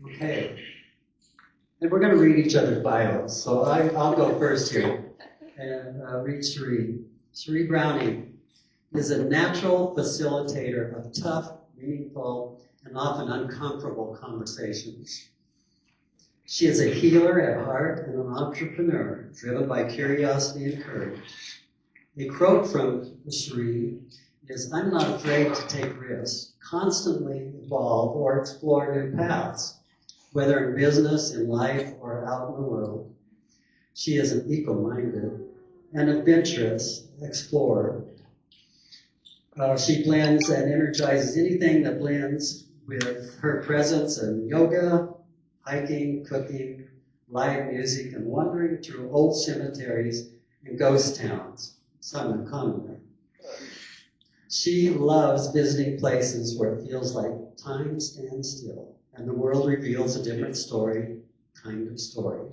Okay. And we're going to read each other's bios. So I'll go first here and read Sherèe. Sherèe Browne is a natural facilitator of tough, meaningful, and often uncomfortable conversations. She is a healer at heart and an entrepreneur driven by curiosity and courage. A quote from Sherèe is, "I'm not afraid to take risks, constantly evolve or explore new paths, whether in business, in life, or out in the world." She is an eco-minded and adventurous explorer. She blends and energizes anything that blends with her presence in yoga, hiking, cooking, live music, and wandering through old cemeteries and ghost towns. Some are common there. She loves visiting places where it feels like time stands still and the world reveals a different story, kind of story.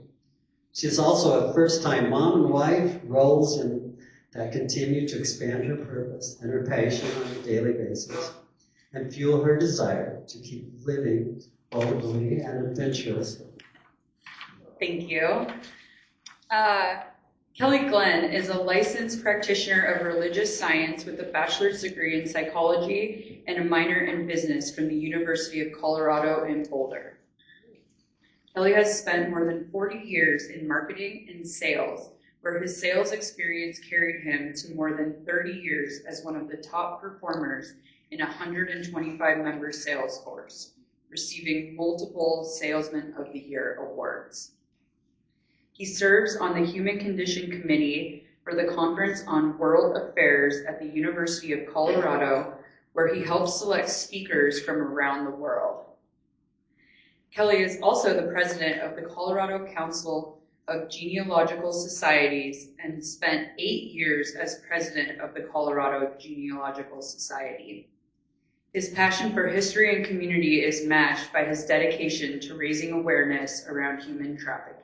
She is also a first-time mom and wife, roles that continue to expand her purpose and her passion on a daily basis and fuel her desire to keep living boldly and adventurously. Thank you. Kelly Glenn is a licensed practitioner of religious science with a bachelor's degree in psychology and a minor in business from the University of Colorado in Boulder. Kelly has spent more than 40 years in marketing and sales, where his sales experience carried him to more than 30 years as one of the top performers in a 125-member sales force, receiving multiple Salesman of the Year awards. He serves on the Human Condition Committee for the Conference on World Affairs at the University of Colorado, where he helps select speakers from around the world. Kelly is also the president of the Colorado Council of Genealogical Societies and spent 8 years as president of the Colorado Genealogical Society. His passion for history and community is matched by his dedication to raising awareness around human trafficking.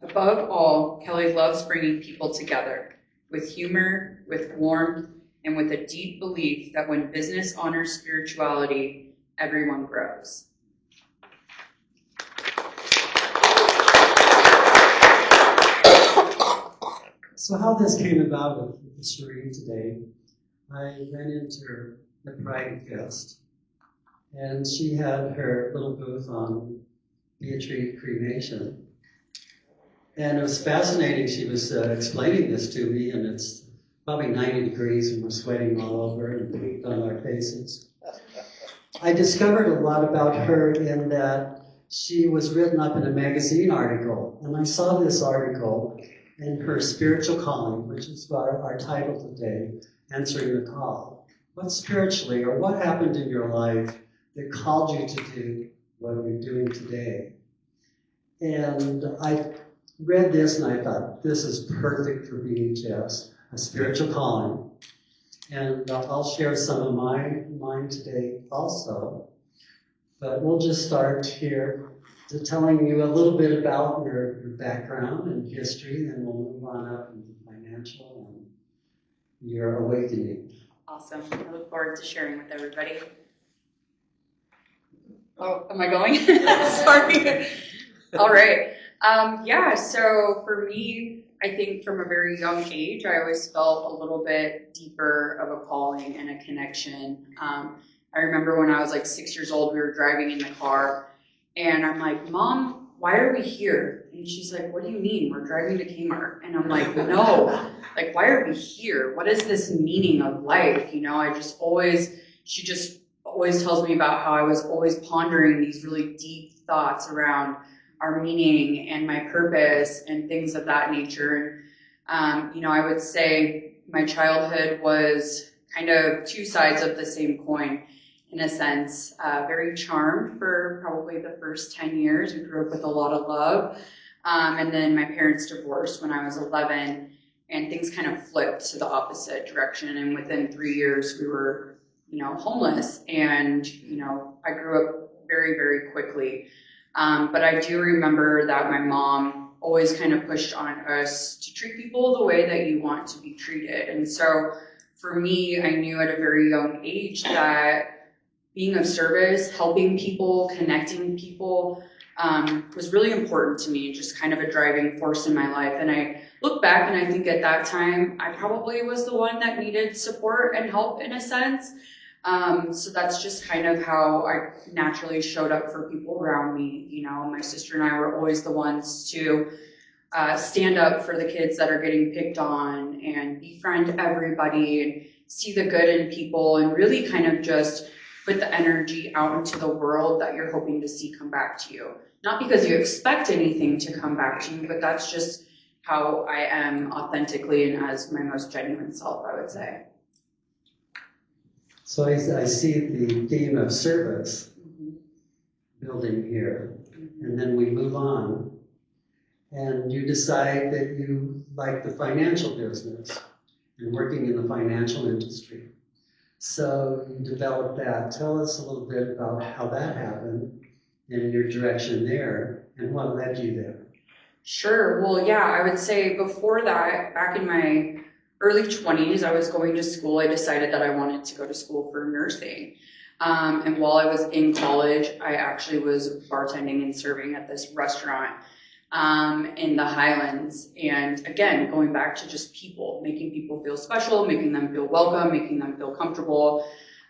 Above all, Kelly loves bringing people together with humor, with warmth, and with a deep belief that when business honors spirituality, everyone grows. So how this came about with Sherèe today, I ran into her at Pride Fest, and she had her little booth on Beatrice cremation. And it was fascinating. She was explaining this to me, and it's probably 90 degrees, and we're sweating all over and paint on our faces. I discovered a lot about her in that she was written up in a magazine article, and I saw this article in her spiritual calling, which is our title today, Answering the Call. What spiritually, or what happened in your life that called you to do what you're doing today? And I read this and I thought, this is perfect for BHS, a spiritual calling. And I'll share some of mine today also. But we'll just start here to telling you a little bit about your background and history, and we'll move on up into financial and your awakening. Awesome. I look forward to sharing with everybody. Oh, am I going? Sorry. All right. So for me, I think from a very young age, I always felt a little bit deeper of a calling and a connection. I remember when I was like 6 years old, we were driving in the car, and I'm like, "Mom, why are we here?" And she's like, "What do you mean? We're driving to Kmart." And I'm like, "No, like, why are we here? What is this meaning of life?" You know, she just always tells me about how I was always pondering these really deep thoughts around our meaning and my purpose and things of that nature. And, I would say my childhood was kind of two sides of the same coin in a sense. Very charmed for probably the first 10 years. We grew up with a lot of love. And then my parents divorced when I was 11, and things kind of flipped to the opposite direction. And within 3 years, we were, homeless. And, I grew up very, very quickly. But I do remember that my mom always kind of pushed on us to treat people the way that you want to be treated. And so for me, I knew at a very young age that being of service, helping people, connecting people, was really important to me, just kind of a driving force in my life. And I look back and I think at that time, I probably was the one that needed support and help in a sense. So that's just kind of how I naturally showed up for people around me. You know, my sister and I were always the ones to stand up for the kids that are getting picked on and befriend everybody and see the good in people and really kind of just put the energy out into the world that you're hoping to see come back to you. Not because you expect anything to come back to you, but that's just how I am authentically and as my most genuine self, I would say. So I see the theme of service building here, and then we move on, and you decide that you like the financial business and working in the financial industry. So you developed that. Tell us a little bit about how that happened and your direction there and what led you there. Sure. Well, yeah, I would say before that, back in my early 20s, I was going to school. I decided that I wanted to go to school for nursing. And while I was in college, I actually was bartending and serving at this restaurant in the Highlands. And again, going back to just people, making people feel special, making them feel welcome, making them feel comfortable.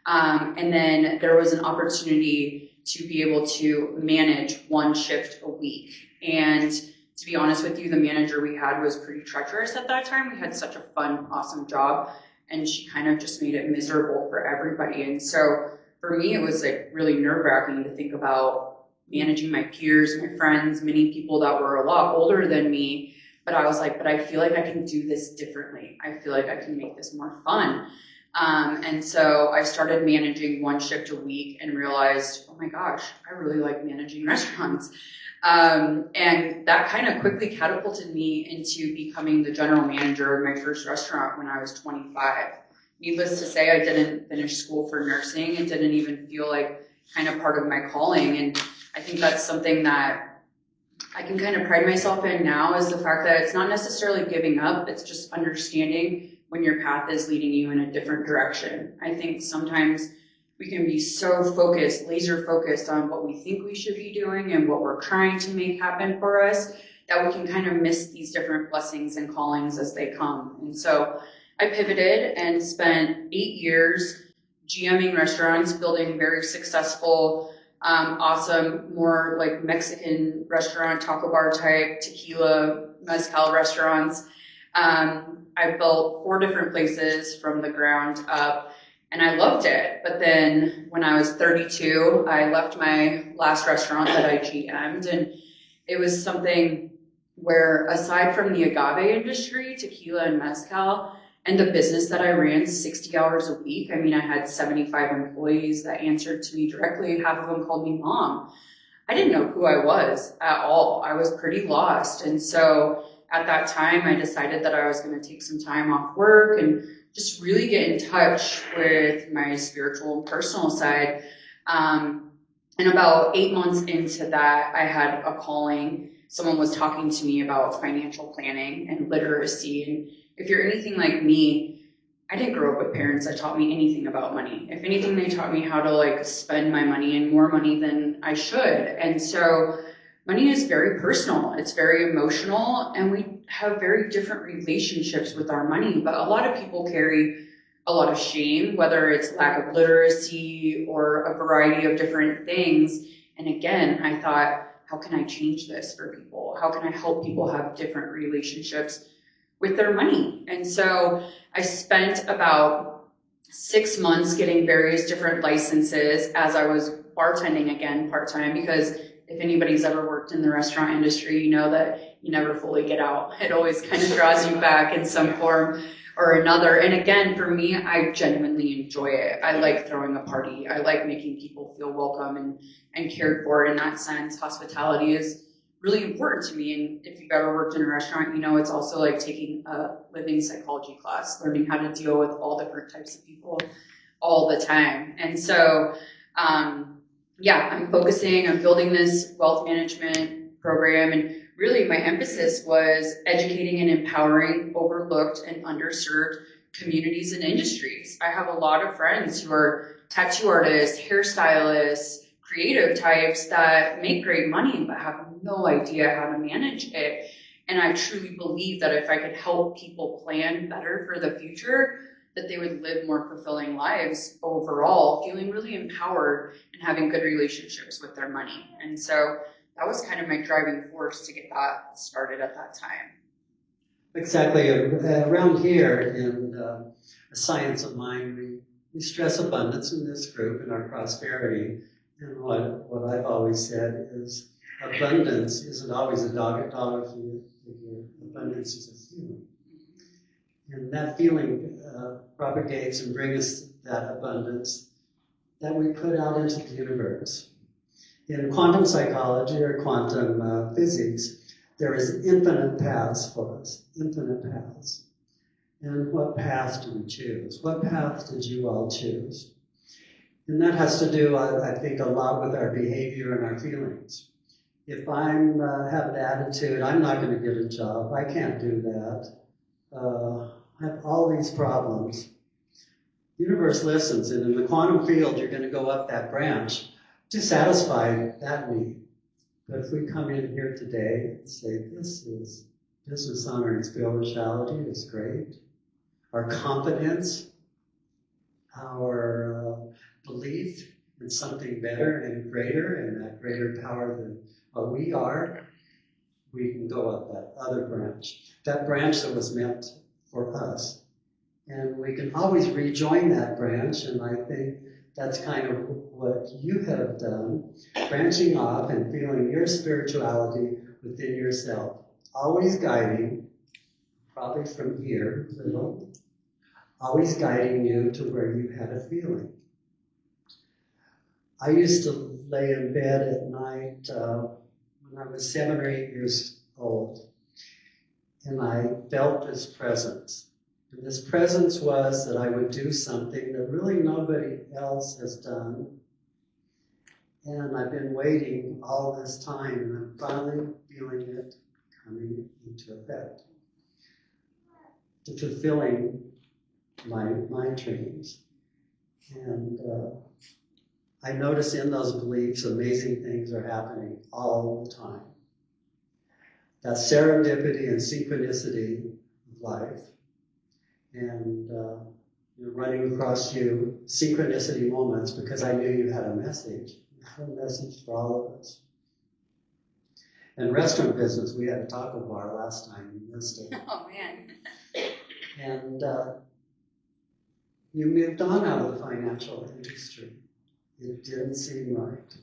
And then there was an opportunity to be able to manage one shift a week. And to be honest with you, the manager we had was pretty treacherous at that time. We had such a fun, awesome job, and she kind of just made it miserable for everybody. And so for me, it was like really nerve-wracking to think about managing my peers, my friends, many people that were a lot older than me. But I was like, but I feel like I can do this differently. I feel like I can make this more fun. And so I started managing one shift a week and realized, oh my gosh, I really like managing restaurants. And that kind of quickly catapulted me into becoming the general manager of my first restaurant when I was 25. Needless to say, I didn't finish school for nursing. It didn't even feel like kind of part of my calling. And I think that's something that I can kind of pride myself in now, is the fact that it's not necessarily giving up. It's just understanding when your path is leading you in a different direction. I think sometimes we can be so focused, laser focused on what we think we should be doing and what we're trying to make happen for us, that we can kind of miss these different blessings and callings as they come. And so I pivoted and spent 8 years GMing restaurants, building very successful, awesome, more like Mexican restaurant, taco bar type, tequila, mezcal restaurants. I built 4 different places from the ground up. And I loved it. But then when I was 32, I left my last restaurant that I GM'd. And it was something where, aside from the agave industry, tequila and mezcal, and the business that I ran 60 hours a week, I mean, I had 75 employees that answered to me directly. Half of them called me mom. I didn't know who I was at all. I was pretty lost. And so at that time, I decided that I was going to take some time off work and just really get in touch with my spiritual and personal side. And about 8 months into that, I had a calling. Someone was talking to me about financial planning and literacy. And if you're anything like me, I didn't grow up with parents that taught me anything about money. If anything, they taught me how to like spend my money, and more money than I should. And so money is very personal. It's very emotional, and we have very different relationships with our money. But a lot of people carry a lot of shame, whether it's lack of literacy or a variety of different things. And again, I thought, how can I change this for people? How can I help people have different relationships with their money? And so I spent about 6 months getting various different licenses as I was bartending again part-time, because if anybody's ever worked in the restaurant industry, you know that you never fully get out. It always kind of draws you back in some form or another. And again, for me, I genuinely enjoy it. I like throwing a party. I like making people feel welcome and cared for in that sense. Hospitality is really important to me. And if you've ever worked in a restaurant, you know it's also like taking a living psychology class, learning how to deal with all different types of people all the time. And so, I'm focusing on building this wealth management program, and really my emphasis was educating and empowering overlooked and underserved communities and industries. I have a lot of friends who are tattoo artists, hairstylists, creative types that make great money but have no idea how to manage it. And I truly believe that if I could help people plan better for the future, that they would live more fulfilling lives overall, feeling really empowered and having good relationships with their money. And so that was kind of my driving force to get that started at that time. Exactly. Around here in the science of mind, we stress abundance in this group, in our prosperity. And what I've always said is abundance isn't always a dollar figure. Abundance is a feeling. And that feeling propagates and brings that abundance that we put out into the universe. In quantum psychology or quantum physics, there is infinite paths for us, infinite paths. And what path do we choose? What path did you all choose? And that has to do, I think, a lot with our behavior and our feelings. If I have an attitude, I'm not going to get a job, I can't do that, I have all these problems. The universe listens, and in the quantum field, you're going to go up that branch to satisfy that need. But if we come in here today and say, this is business, honor, and spirituality is great, our confidence, our belief in something better and greater, and that greater power than what we are, we can go up that other branch, that branch that was meant for us. And we can always rejoin that branch, and I think that's kind of what you have done, branching off and feeling your spirituality within yourself, always guiding, probably from here, little, always guiding you to where you had a feeling. I used to lay in bed at night when I was 7 or 8 years old, and I felt this presence. And this presence was that I would do something that really nobody else has done. And I've been waiting all this time, and I'm finally feeling it coming into effect. To fulfilling my dreams. And I notice in those beliefs amazing things are happening all the time. That serendipity and synchronicity of life. And running across you, synchronicity moments, because I knew you had a message. You had a message for all of us. And restaurant business, we had a taco bar last time, you missed it. Oh man. And you moved on out of the financial industry. It didn't seem right.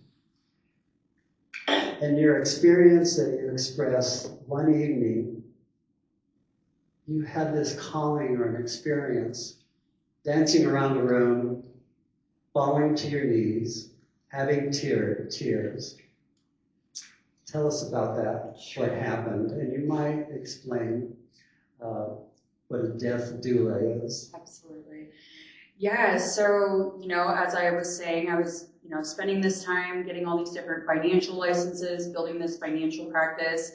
And your experience that you expressed one evening, you had this calling or an experience, dancing around the room, falling to your knees, having tears. Tell us about that, what happened, and you might explain what a death doula is. Absolutely. Yeah, so, as I was saying, I was, spending this time getting all these different financial licenses, building this financial practice.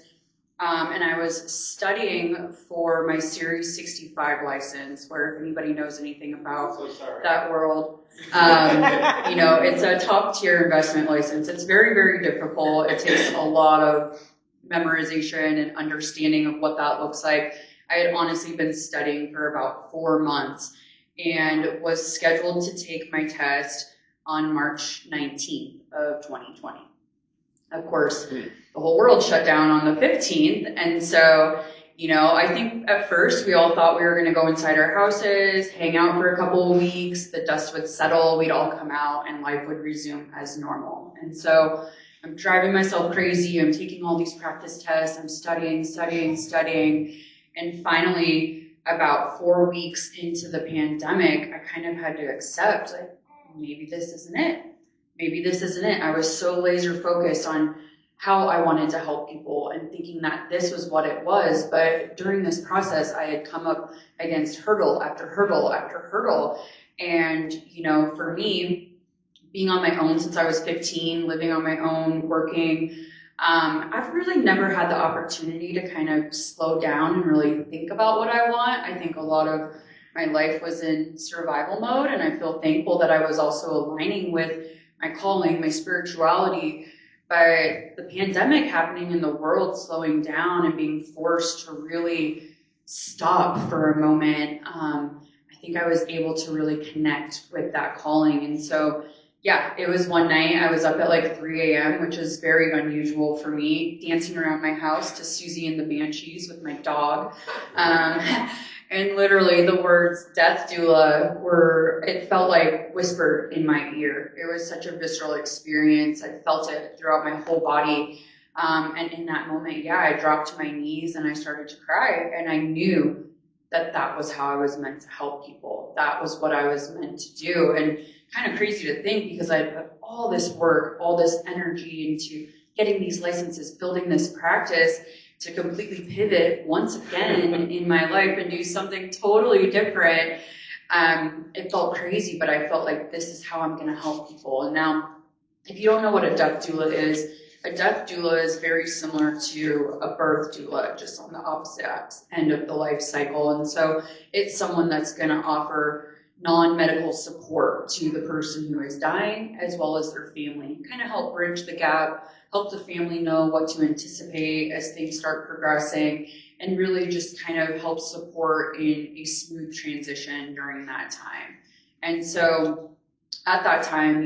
And I was studying for my Series 65 license, where if anybody knows anything about that world, it's a top tier investment license. It's very, very difficult. It takes a lot of memorization and understanding of what that looks like. I had honestly been studying for about 4 months and was scheduled to take my test on March 19th of 2020. Of course, the whole world shut down on the 15th. And so, I think at first we all thought we were going to go inside our houses, hang out for a couple of weeks, the dust would settle, we'd all come out, and life would resume as normal. And so I'm driving myself crazy. I'm taking all these practice tests. I'm studying. And finally, about 4 weeks into the pandemic, I kind of had to accept, maybe this isn't it. I was so laser focused on how I wanted to help people and thinking that this was what it was. But during this process, I had come up against hurdle after hurdle after hurdle. And, for me, being on my own since I was 15, living on my own, working, I've really never had the opportunity to kind of slow down and really think about what I want. I think a lot of my life was in survival mode, and I feel thankful that I was also aligning with my calling, my spirituality. But the pandemic happening in the world, slowing down and being forced to really stop for a moment, I think I was able to really connect with that calling. And so, yeah, it was one night I was up at like 3 a.m., which is very unusual for me, dancing around my house to Susie and the Banshees with my dog. And literally the words death doula it felt like whispered in my ear. It was such a visceral experience. I felt it throughout my whole body. And in that moment, yeah, I dropped to my knees and I started to cry. And I knew that that was how I was meant to help people. That was what I was meant to do. And kind of crazy to think, because I put all this work, all this energy into getting these licenses, building this practice, to completely pivot once again in my life and do something totally different. It felt crazy, but I felt like this is how I'm going to help people. And now, if you don't know what a death doula is, a death doula is very similar to a birth doula, just on the opposite end of the life cycle. And so it's someone that's going to offer non-medical support to the person who is dying, as well as their family, kind of help bridge the gap, help the family know what to anticipate as things start progressing, and really just kind of help support in a smooth transition during that time. And so at that time,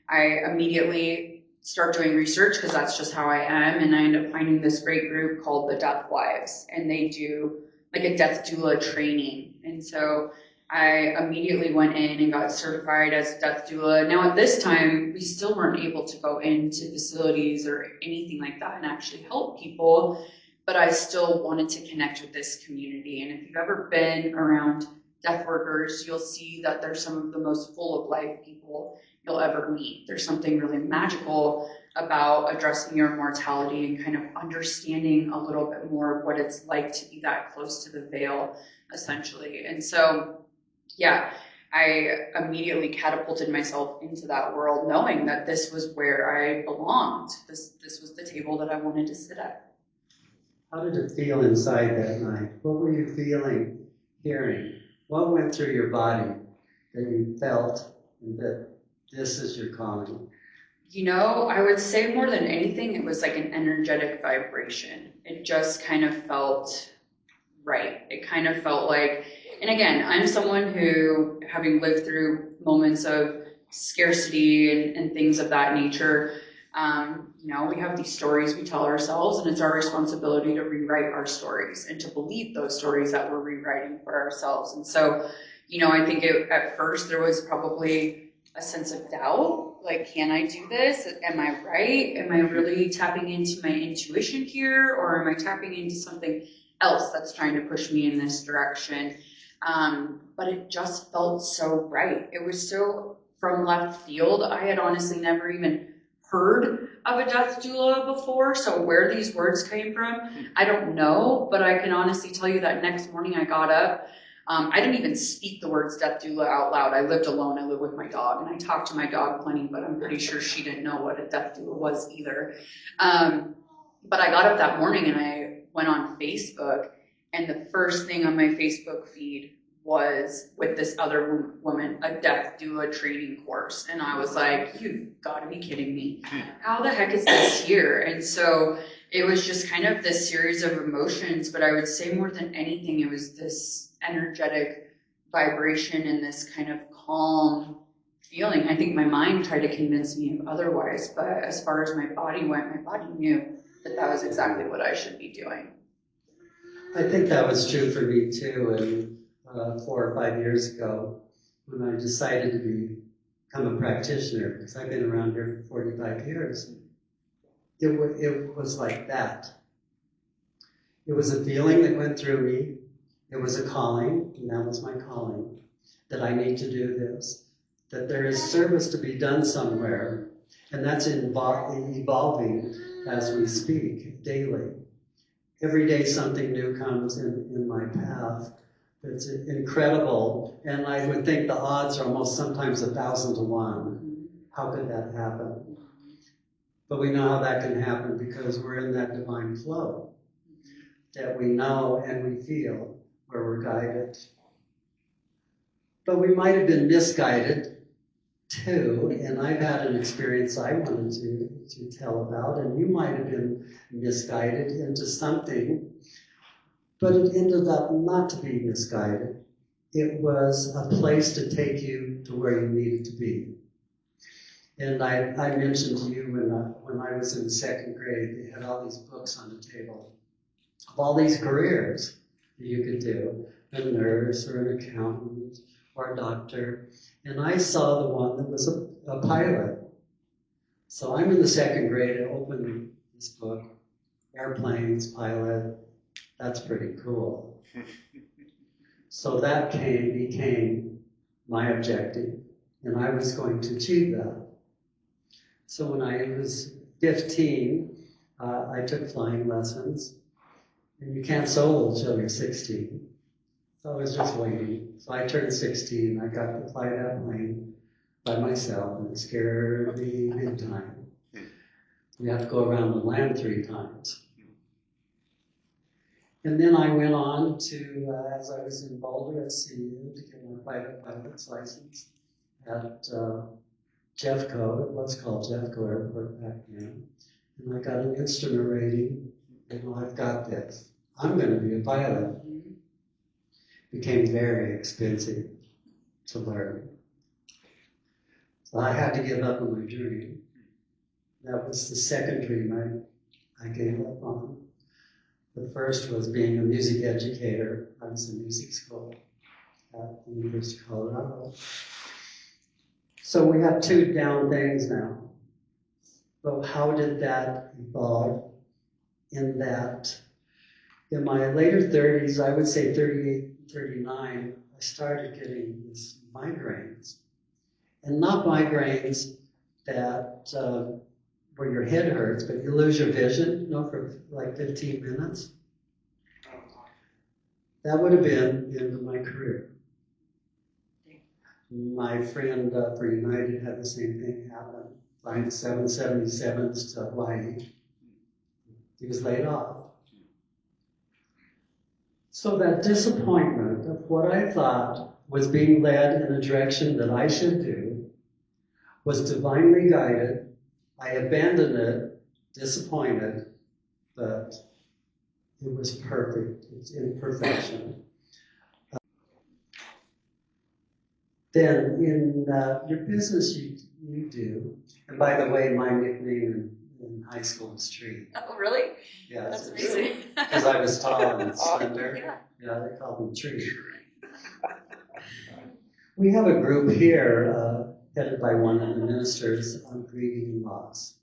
I immediately start doing research, because that's just how I am, and I end up finding this great group called the Death Wives, and they do like a death doula training. And so I immediately went in and got certified as a death doula. Now at this time, we still weren't able to go into facilities or anything like that and actually help people, but I still wanted to connect with this community. And if you've ever been around death workers, you'll see that they're some of the most full of life people you'll ever meet. There's something really magical about addressing your mortality and kind of understanding a little bit more of what it's like to be that close to the veil, essentially. And so, yeah, I immediately catapulted myself into that world, knowing that this was where I belonged. This was the table that I wanted to sit at. How did it feel inside that night? What were you feeling, hearing? What went through your body that you felt that this is your calling? I would say more than anything, it was like an energetic vibration. It just kind of felt right. It kind of felt like, and again, I'm someone who, having lived through moments of scarcity and things of that nature, we have these stories we tell ourselves, and it's our responsibility to rewrite our stories and to believe those stories that we're rewriting for ourselves. And so, I think at first there was probably a sense of doubt, like, can I do this? Am I right? Am I really tapping into my intuition here, or am I tapping into something else that's trying to push me in this direction? But it just felt so right. It was so from left field. I had honestly never even heard of a death doula before, so where these words came from, I don't know, but I can honestly tell you that next morning I got up. I didn't even speak the words death doula out loud. I lived alone. I lived with my dog, and I talked to my dog plenty, but I'm pretty sure she didn't know what a death doula was either. But I got up that morning and I went on Facebook, and the first thing on my Facebook feed was with this other woman, a death doula training course. And I was like, you've got to be kidding me. How the heck is this here? And so it was just kind of this series of emotions, but I would say more than anything, it was this energetic vibration and this kind of calm feeling. I think my mind tried to convince me of otherwise, but as far as my body went, my body knew that that was exactly what I should be doing. I think that was true for me too. And 4 or 5 years ago, when I decided to become a practitioner, because I've been around here for 45 years, it was like that. It was a feeling that went through me. It was a calling, and that was my calling, that I need to do this, that there is service to be done somewhere, and that's evolving as we speak daily. Every day something new comes in my path. It's incredible, and I would think the odds are almost sometimes 1,000 to 1. How could that happen? But we know how that can happen because we're in that divine flow that we know and we feel where we're guided. But we might have been misguided too, and I've had an experience I wanted to tell about, and you might have been misguided into something, but it ended up not to be misguided. It was a place to take you to where you needed to be. And I mentioned to you when I was in the second grade, they had all these books on the table of all these careers that you could do, a nurse or an accountant or a doctor. And I saw the one that was a pilot. So I'm in the second grade, I opened this book, airplanes, pilot, that's pretty cool. So that became my objective, and I was going to achieve that. So when I was 15, I took flying lessons, and you can't solo till you're 16. So I was just waiting. So I turned 16, I got to fly that plane by myself, and it scared me big time. You have to go around the land 3 times. And then I went on to, as I was in Boulder at CU, to get my private pilot's license at Jeffco, it was called Jeffco Airport back then. And I got an instrument rating, and I've got this. I'm going to be a pilot. It became very expensive to learn. So I had to give up on my dream. That was the second dream I gave up on. The first was being a music educator. I was in music school at the University of Colorado. So we have 2 down things now. But how did that evolve? In that, in my later 30s, I would say 38, 39, I started getting these migraines. And not migraines that where your head hurts, but you lose your vision, for like 15 minutes. That would have been the end of my career. My friend for United had the same thing happen, flying 777s to Hawaii. He was laid off. So that disappointment of what I thought was being led in a direction that I should do was divinely guided. I abandoned it, disappointed, but it was perfect. It's imperfection. Then in your business you do, and by the way, my nickname in high school was Tree. Oh, really? Yeah, that's amazing. Because I was tall and slender. Yeah, they called me Tree. We have a group here headed by one of the ministers on grieving and loss.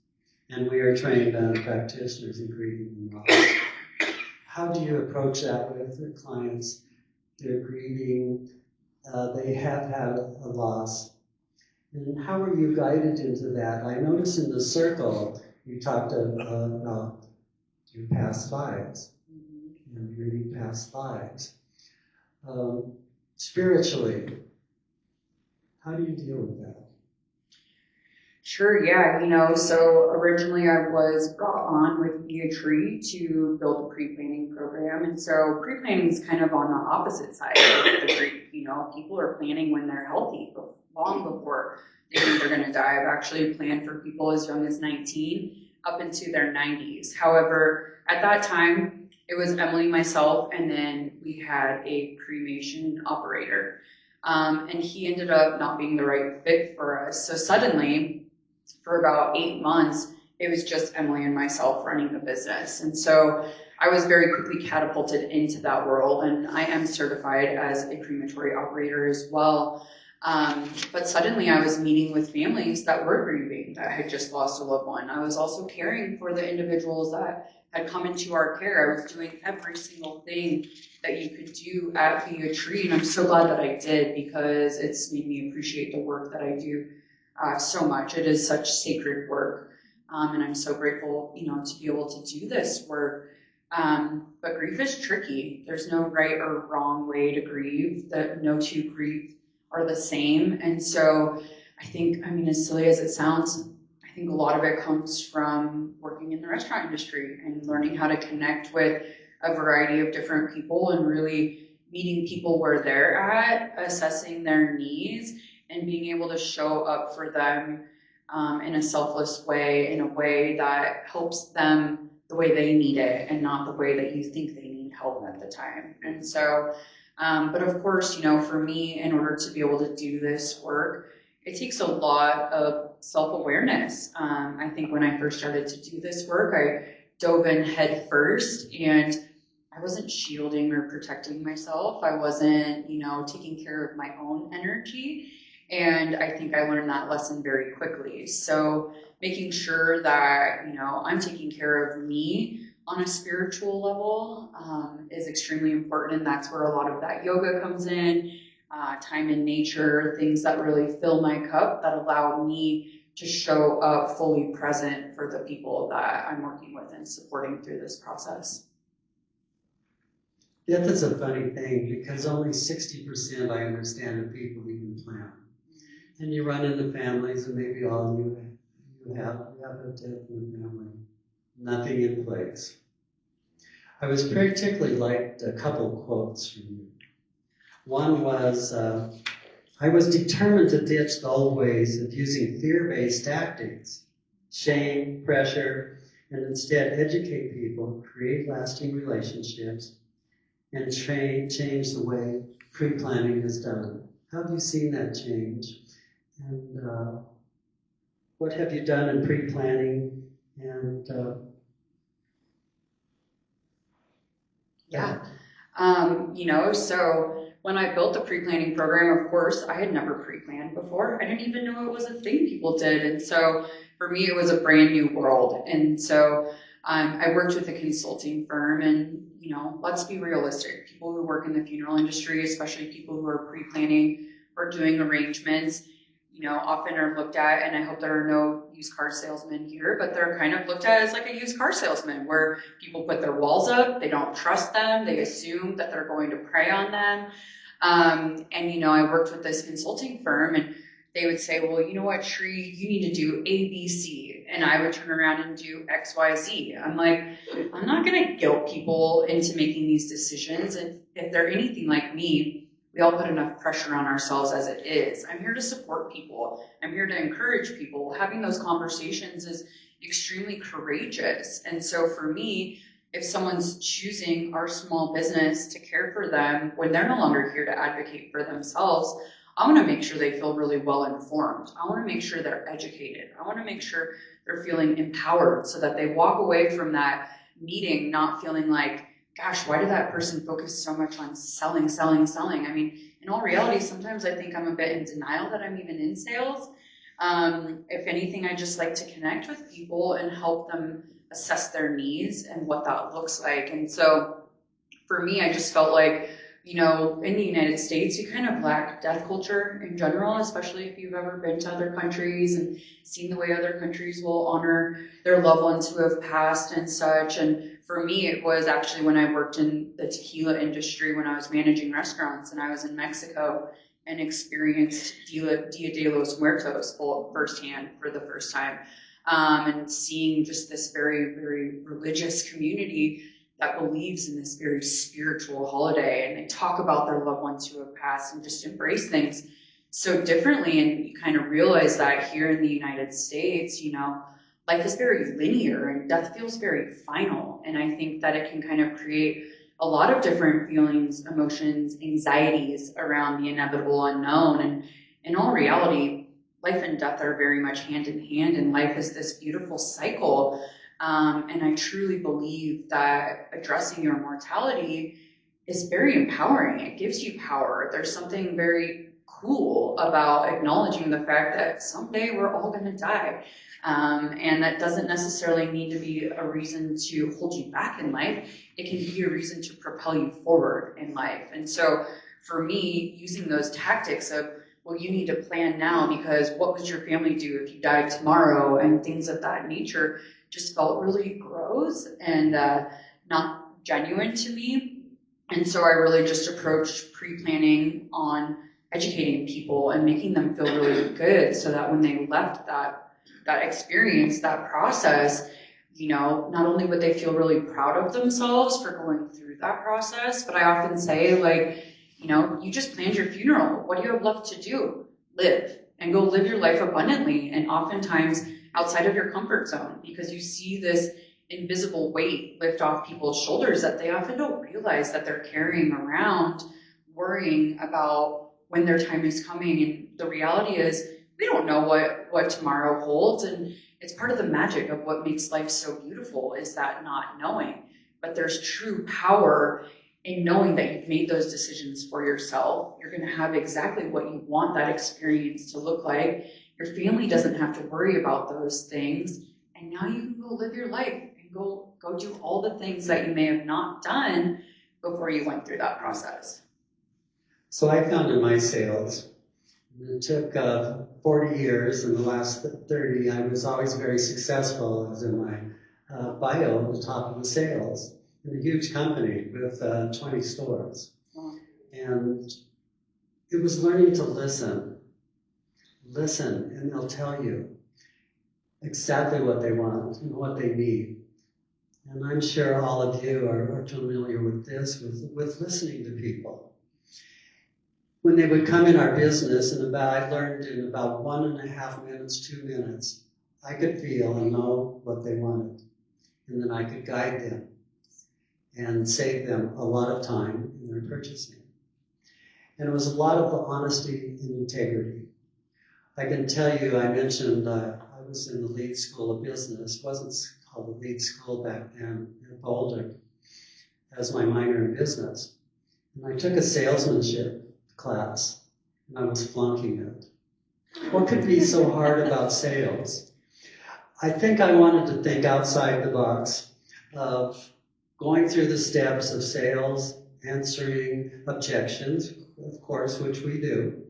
And we are trained practitioners in grieving and loss. How do you approach that with your clients? They're grieving, they have had a loss. And how are you guided into that? I noticed in the circle, you talked about your past lives and reading past lives. Spiritually, how do you deal with that? Sure, yeah, so originally I was brought on with Be a Tree to build a pre-planning program. And so pre-planning is kind of on the opposite side of the grief. People are planning when they're healthy, long before they think they're going to die. I've actually planned for people as young as 19 up into their 90s. However, at that time, it was Emily, myself, and then we had a cremation operator. And he ended up not being the right fit for us. So suddenly, for about 8 months, it was just Emily and myself running the business. And so I was very quickly catapulted into that world, and I am certified as a crematory operator as well. But suddenly I was meeting with families that were grieving, that had just lost a loved one. I was also caring for the individuals that had come into our care. I was doing every single thing that you could do at Be a Tree, and I'm so glad that I did, because it's made me appreciate the work that I do so much. It is such sacred work, and I'm so grateful, to be able to do this work. But grief is tricky. There's no right or wrong way to grieve. No 2 grief are the same. And so I think, as silly as it sounds, I think a lot of it comes from working in the restaurant industry and learning how to connect with a variety of different people and really, meeting people where they're at, assessing their needs, and being able to show up for them in a selfless way, in a way that helps them the way they need it and not the way that you think they need help at the time. And so, but of course, you know, for me, in order to be able to do this work, it takes a lot of self-awareness. I think when I first started to do this work, I dove in head first, and I wasn't shielding or protecting myself. I wasn't, you know, taking care of my own energy. And I think I learned that lesson very quickly. So making sure that, you know, I'm taking care of me on a spiritual level is extremely important. And that's where a lot of that yoga comes in, time in nature, things that really fill my cup that allow me to show up fully present for the people that I'm working with and supporting through this process. Death is a funny thing because only 60% I understand of people even plan. And you run into families, and maybe all you have a death in the family. Nothing in place. I was particularly liked a couple quotes from you. One was, I was determined to ditch the old ways of using fear-based tactics, shame, pressure, and instead educate people, create lasting relationships, and change the way pre-planning is done. How have you seen that change? And what have you done in pre-planning? And you know, so when I built the pre-planning program, of course, I had never pre-planned before. I didn't even know it was a thing people did. And so for me, it was a brand new world. And so I worked with a consulting firm, and, you know, let's be realistic. People who work in the funeral industry, especially people who are pre-planning or doing arrangements, you know, often are looked at, and I hope there are no used car salesmen here, but they're kind of looked at as like a used car salesman, where people put their walls up, they don't trust them, they assume that they're going to prey on them. And, you know, I worked with this consulting firm, and they would say, well, you know what, Sherèe, you need to do A, B, C. And I would turn around and do X, Y, Z. I'm like, I'm not going to guilt people into making these decisions. And if they're anything like me, we all put enough pressure on ourselves as it is. I'm here to support people. I'm here to encourage people. Having those conversations is extremely courageous. And so for me, if someone's choosing our small business to care for them when they're no longer here to advocate for themselves, I want to make sure they feel really well informed. I want to make sure they're educated. I want to make sure they're feeling empowered so that they walk away from that meeting not feeling like, gosh, why did that person focus so much on selling? I mean, in all reality, sometimes I think I'm a bit in denial that I'm even in sales. If anything, I just like to connect with people and help them assess their needs and what that looks like. And so for me, I just felt like, you know, in the United States, you kind of lack death culture in general, especially if you've ever been to other countries and seen the way other countries will honor their loved ones who have passed and such. And for me, it was actually when I worked in the tequila industry, when I was managing restaurants, and I was in Mexico and experienced Dia de los Muertos firsthand for the first time. And seeing just this very, very religious community that believes in this very spiritual holiday, and they talk about their loved ones who have passed and just embrace things so differently. And you kind of realize that here in the United States, you know, life is very linear and death feels very final. And I think that it can kind of create a lot of different feelings, emotions, anxieties around the inevitable unknown. And in all reality, life and death are very much hand in hand, and life is this beautiful cycle. And I truly believe that addressing your mortality is very empowering. It gives you power. There's something very cool about acknowledging the fact that someday we're all going to die. And that doesn't necessarily need to be a reason to hold you back in life. It can be a reason to propel you forward in life. And so for me, using those tactics of, well, you need to plan now, because what would your family do if you died tomorrow, and things of that nature, just felt really gross and not genuine to me. And so I really just approached pre-planning on educating people and making them feel really good, so that when they left that experience, that process, not only would they feel really proud of themselves for going through that process, but I often say, like, you just planned your funeral. What do you have left to do? Live, and go live your life abundantly, and oftentimes outside of your comfort zone, because you see this invisible weight lift off people's shoulders that they often don't realize that they're carrying around, worrying about when their time is coming. And the reality is, we don't know what tomorrow holds, and it's part of the magic of what makes life so beautiful, is that not knowing. But there's true power in knowing that you've made those decisions for yourself. You're going to have exactly what you want that experience to look like. Your family doesn't have to worry about those things, and now you can go live your life and go do all the things that you may have not done before you went through that process. So I found in my sales, it took 40 years, and the last 30, I was always very successful, as in my bio at the top of the sales, in a huge company with 20 stores. And it was learning to listen, and they'll tell you exactly what they want and what they need. And I'm sure all of you are familiar with this, with listening to people. When they would come in our business, I learned in about 1.5 minutes, 2 minutes, I could feel and know what they wanted. And then I could guide them and save them a lot of time in their purchasing. And it was a lot of honesty and integrity. I can tell you, I mentioned I was in the lead school of business. It wasn't called the lead school back then in Boulder as my minor in business. And I took a salesmanship class, and I was flunking it. What could be so hard about sales? I think I wanted to think outside the box of going through the steps of sales, answering objections, of course, which we do.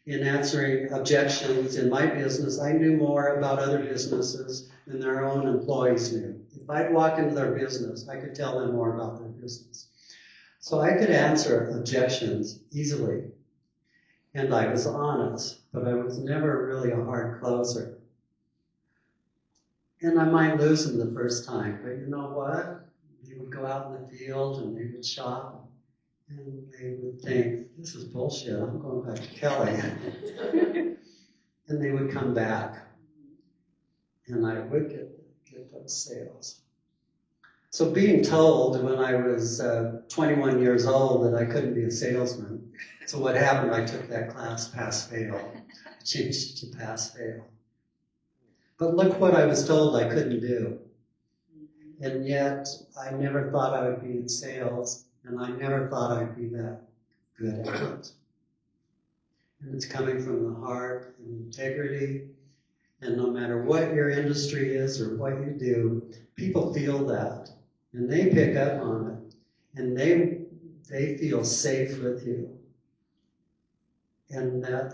In answering objections in my business, I knew more about other businesses than their own employees knew. If I'd walk into their business, I could tell them more about their business. So I could answer objections easily, and I was honest, but I was never really a hard closer. And I might lose them the first time, but you know what? They would go out in the field and they would shop, and they would think, this is bullshit, I'm going back to Kelly. And they would come back, and I would get those sales. So being told when I was 21 years old that I couldn't be a salesman, so what happened, I took that class pass-fail, changed it to pass-fail. But look what I was told I couldn't do. And yet, I never thought I would be in sales, and I never thought I'd be that good at it. And it's coming from the heart and integrity, and no matter what your industry is or what you do, people feel that. And they pick up on it, and they feel safe with you. And I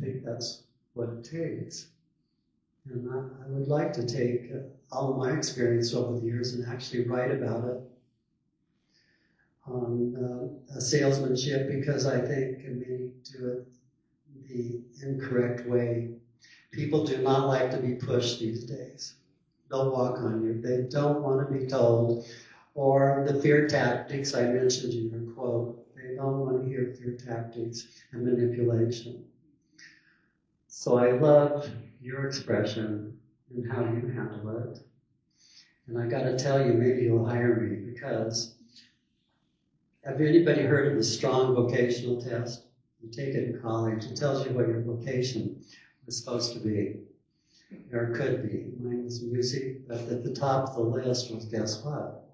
think that's what it takes. And I would like to take all of my experience over the years and actually write about it on salesmanship, because I think many do it the incorrect way. People do not like to be pushed these days. They'll walk on you. They don't want to be told. Or the fear tactics I mentioned in your quote. They don't want to hear fear tactics and manipulation. So I love your expression and how you handle it. And I got to tell you, maybe you'll hire me, because have anybody heard of the strong vocational test? You take it in college. It tells you what your vocation is supposed to be. Or could be. Mine was music, but at the top of the list was, guess what?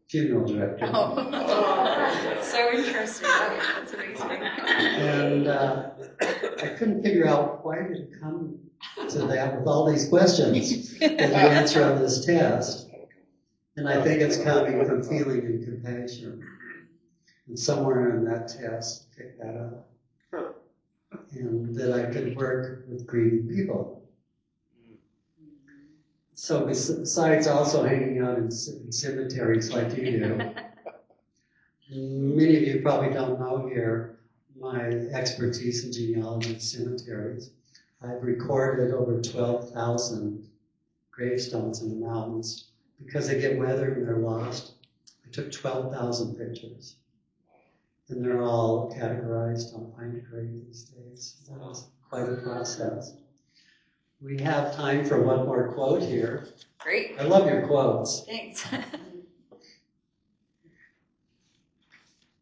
Funeral director. Oh, so interesting. That's amazing. And I couldn't figure out why did it come to that with all these questions that you answer on this test. And I think it's coming from feeling and compassion. And somewhere in that test, pick that up. And that I could work with grieving people. So besides also hanging out in cemeteries like you do, many of you probably don't know here my expertise in genealogy and cemeteries. I've recorded over 12,000 gravestones in the mountains because they get weathered and they're lost. I took 12,000 pictures. And they're all categorized on Find a Grave these days. That was quite a process. We have time for one more quote here. Great. I love your quotes. Thanks.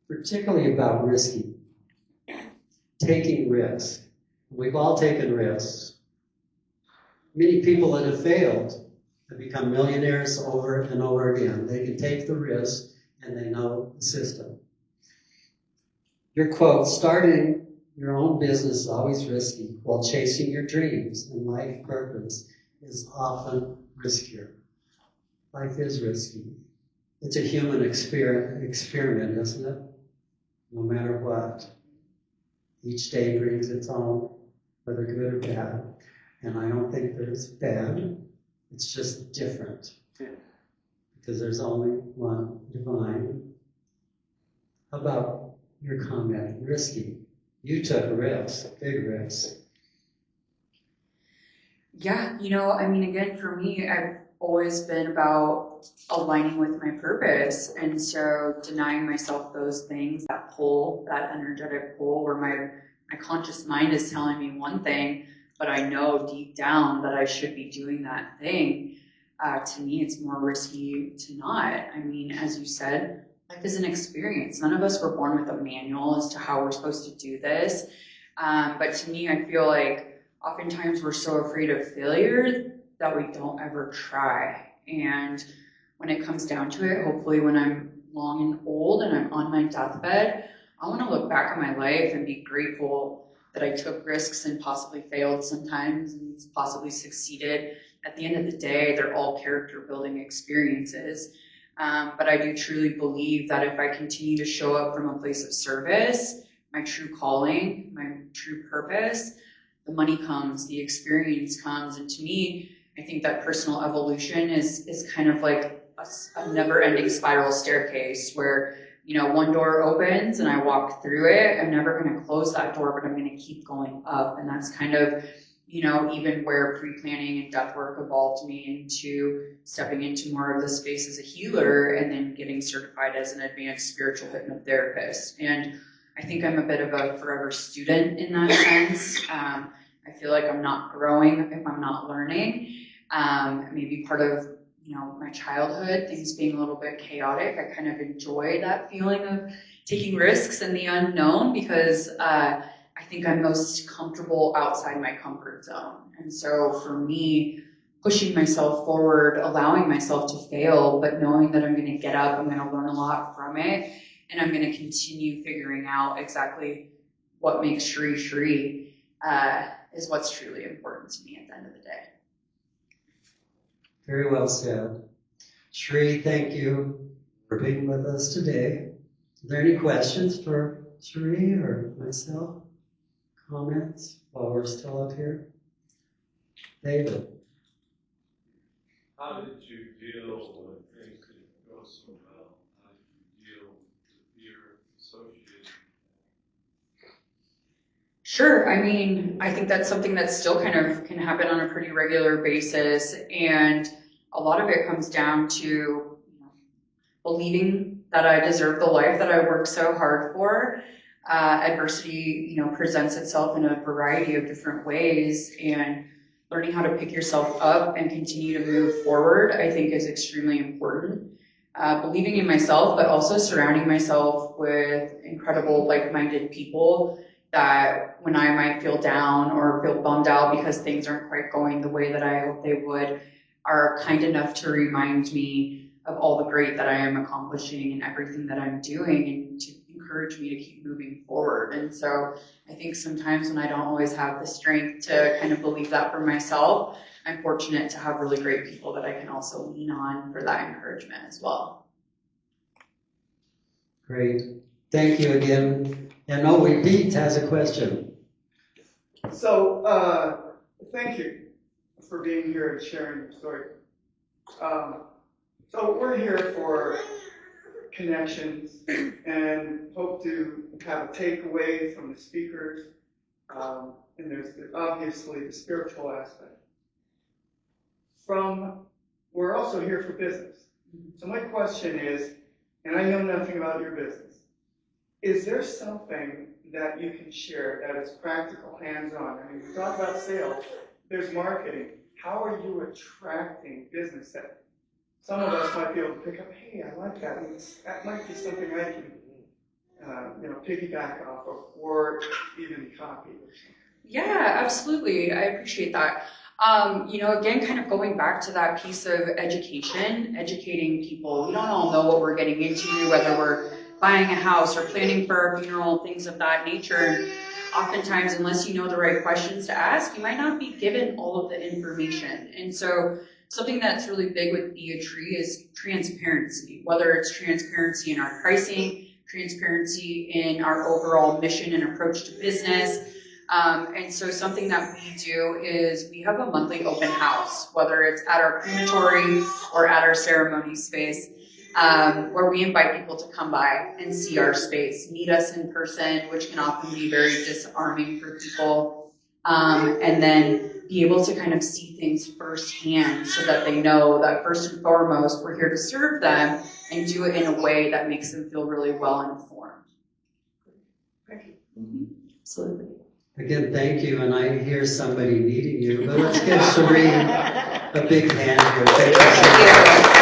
Particularly about risky. Taking risks. We've all taken risks. Many people that have failed have become millionaires over and over again. They can take the risk and they know the system. Your quote, starting your own business is always risky, while chasing your dreams and life purpose is often riskier. Life is risky. It's a human experiment, isn't it? No matter what. Each day brings its own, whether good or bad. And I don't think there's bad. It's just different. Because there's only one divine. How about your comment, risky? You took a risk, big risk. Yeah, again, for me, I've always been about aligning with my purpose. And so denying myself those things, that pull, that energetic pull where my conscious mind is telling me one thing, but I know deep down that I should be doing that thing. To me, it's more risky to not. As you said, life is an experience. None of us were born with a manual as to how we're supposed to do this. But to me, I feel like oftentimes we're so afraid of failure that we don't ever try. And when it comes down to it, hopefully when I'm long and old and I'm on my deathbed, I want to look back on my life and be grateful that I took risks and possibly failed sometimes and possibly succeeded. At the end of the day, they're all character building experiences. But I do truly believe that if I continue to show up from a place of service, my true calling, my true purpose, the money comes, the experience comes. And to me, I think that personal evolution is kind of like a never-ending spiral staircase where, one door opens and I walk through it. I'm never going to close that door, but I'm going to keep going up. And that's kind of, even where pre-planning and death work evolved me into stepping into more of the space as a healer and then getting certified as an advanced spiritual hypnotherapist. And I think I'm a bit of a forever student in that sense. I feel like I'm not growing if I'm not learning. Maybe part of, my childhood, things being a little bit chaotic, I kind of enjoy that feeling of taking risks in the unknown because I think I'm most comfortable outside my comfort zone. And so for me, pushing myself forward, allowing myself to fail, but knowing that I'm going to get up, I'm going to learn a lot from it, and I'm going to continue figuring out exactly what makes Sherèe is what's truly important to me at the end of the day. Very well said. Sherèe, thank you for being with us today. Are there any questions for Sherèe or myself? Comments while we're still up here? David. How did you deal when things didn't go so well? How did you deal with the fear associated? Sure. I think that's something that still kind of can happen on a pretty regular basis. And a lot of it comes down to believing that I deserve the life that I worked so hard for. Adversity, presents itself in a variety of different ways, and learning how to pick yourself up and continue to move forward, I think, is extremely important. Believing in myself, but also surrounding myself with incredible like-minded people that when I might feel down or feel bummed out because things aren't quite going the way that I hope they would, are kind enough to remind me of all the great that I am accomplishing and everything that I'm doing, and to encourage me to keep moving forward. And so I think sometimes when I don't always have the strength to kind of believe that for myself, I'm fortunate to have really great people that I can also lean on for that encouragement as well. Great. Thank you again. And Pete has a question. So, thank you for being here and sharing your story. So we're here for connections and hope to have a takeaway from the speakers. And there's obviously the spiritual aspect. we're also here for business. So my question is, and I know nothing about your business, is there something that you can share that is practical, hands-on? I mean, we talk about sales, there's marketing. How are you attracting business that some of us might be able to pick up? Hey, I like that. That might be something I can, piggyback off of, or even copy. Yeah, absolutely. I appreciate that. Again, kind of going back to that piece of education, educating people. We don't all know what we're getting into, whether we're buying a house or planning for a funeral, things of that nature. And oftentimes, unless you know the right questions to ask, you might not be given all of the information. And so something that's really big with Be a Tree is transparency, whether it's transparency in our pricing, transparency in our overall mission and approach to business. And so something that we do is we have a monthly open house, whether it's at our crematory or at our ceremony space, where we invite people to come by and see our space, meet us in person, which can often be very disarming for people, and then be able to kind of see things firsthand so that they know that first and foremost, we're here to serve them and do it in a way that makes them feel really well informed. Thank you. Mm-hmm. Absolutely. Again, thank you, and I hear somebody needing you, but let's give Sherèe a big hand here. Thank you so much.